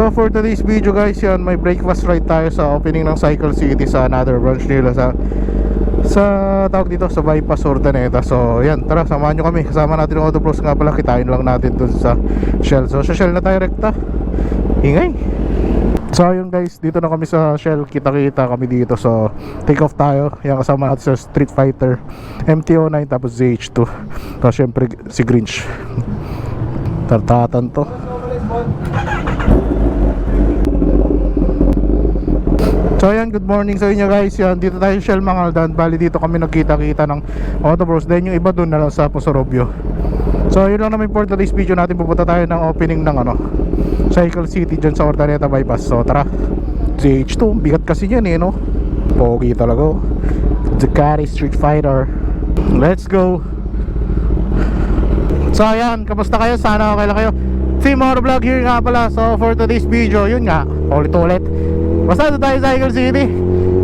So for today's video guys, yan, may breakfast ride tayo sa opening ng Cycle City sa another branch nila sa tawag dito, sa Bypass Urdaneta. So yan, tara, samahan nyo kami. Kasama natin yung Autopros nga pala, kitain lang natin dun sa Shell. So sa Shell na tayo rekta. Ingay. So yun guys, dito na kami sa Shell, kita-kita kami dito. So take off tayo. Yan, kasama natin sa Street Fighter, MT-09, tapos ZH2. So syempre si Grinch. Tartatan to. So ayan, good morning sa inyo guys. Yan, dito tayo Shell Mangaldan. Bali dito kami nagkita-kita ng Autopros. Then yung iba dun na lang sa Posorobio. So yun lang naman for today's video natin. Pupunta tayo ng opening ng Cycle City dyan sa Urdaneta Bypass. So tara, ZH2, bigat kasi yan eh, no? Pogi talaga. Ducati Street Fighter. Let's go. So ayan, kamusta kayo? Sana okay lang kayo. Si Motovlog here nga pala. So for today's video, yun nga, ulit-ulit, basta ito tayo sa Cycle City.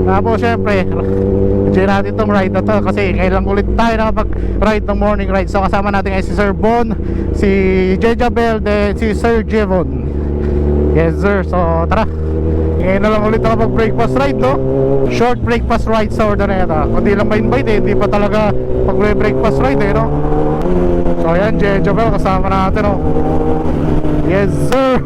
Tapos syempre, enjoy natin itong ride na to. Kasi ngayon lang ulit tayo nakapag-ride ng morning ride. So kasama natin ay si Sir Bon, si Jejabel, then si Sir Jevon. Yes sir, so tara. Ngayon na lang ulit nakapag-breakfast ride, no? Short breakfast ride sa Urdaneta. Kundi lang ma-invite eh, hindi pa talaga pag-breakfast ride eh, no? So ayan, Jejabel, kasama natin, no? Yes sir.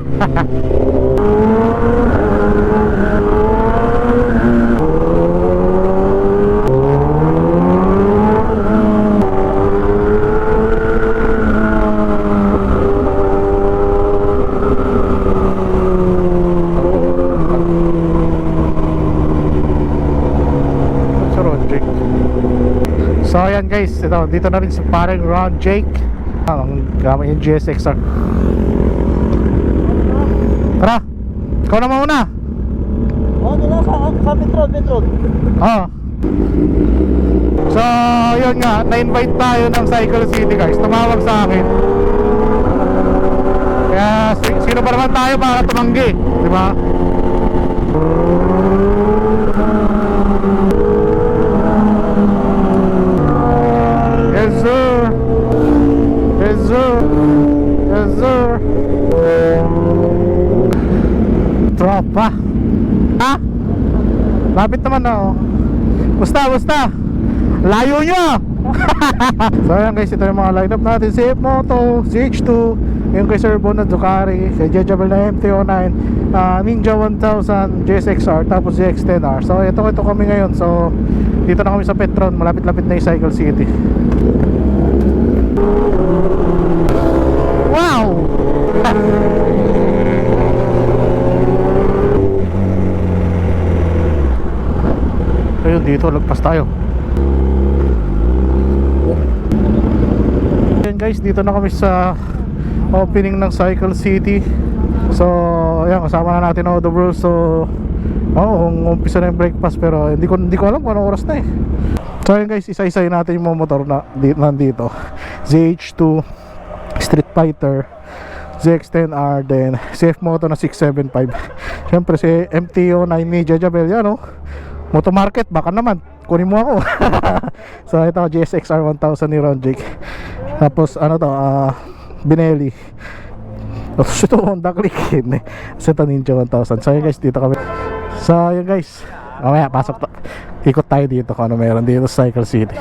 So ayan guys, dito na rin sa parang Ron Jake. Ang gamit yung GSXR. Tara, ikaw na mauna. Doon lang sa Petron. So yun nga, na-invite tayo ng Cycle City guys. Tumawag sa akin. Kaya sino pa naman tayo para tumanggi, di ba? Yes sir. Yes sir. Yes sir. Tropa. Ha? Lapit naman na oh. Basta layo nyo. So ayan guys, ito yung mga lineup natin. Si F-Moto, ZH2, yung kay Sir Bon na Ducati, kay Jejabel na MT-09, Ninja 1000, JSXR, tapos ZX-10R. So ito kami ngayon. So dito na kami sa Petron, malapit-lapit na yung Cycle City. Wow! Ayun, dito lagpas tayo. Ayan guys, dito na kami sa opening ng Cycle City. So ayan, kasama na natin ang Autobros. So umpisa na yung breakfast, pero hindi ko alam kung anong oras na eh. So ayan guys, isa-isayin natin yung mga motor na nandito. ZH2, Street Fighter, ZX-10R, then si F-Moto na 675. Syempre si MT-09 ni Jejabel, yan o, Moto Market, baka naman kunin mo ako. So ito, GSXR 1000 ni Ron Jake. Tapos Binelli. Tapos ito, Honda Click ito, Ninja 1000. So yun guys, dito kami. So yun guys, mamaya pasok ikot tayo dito kung ano meron dito sa Cycle City.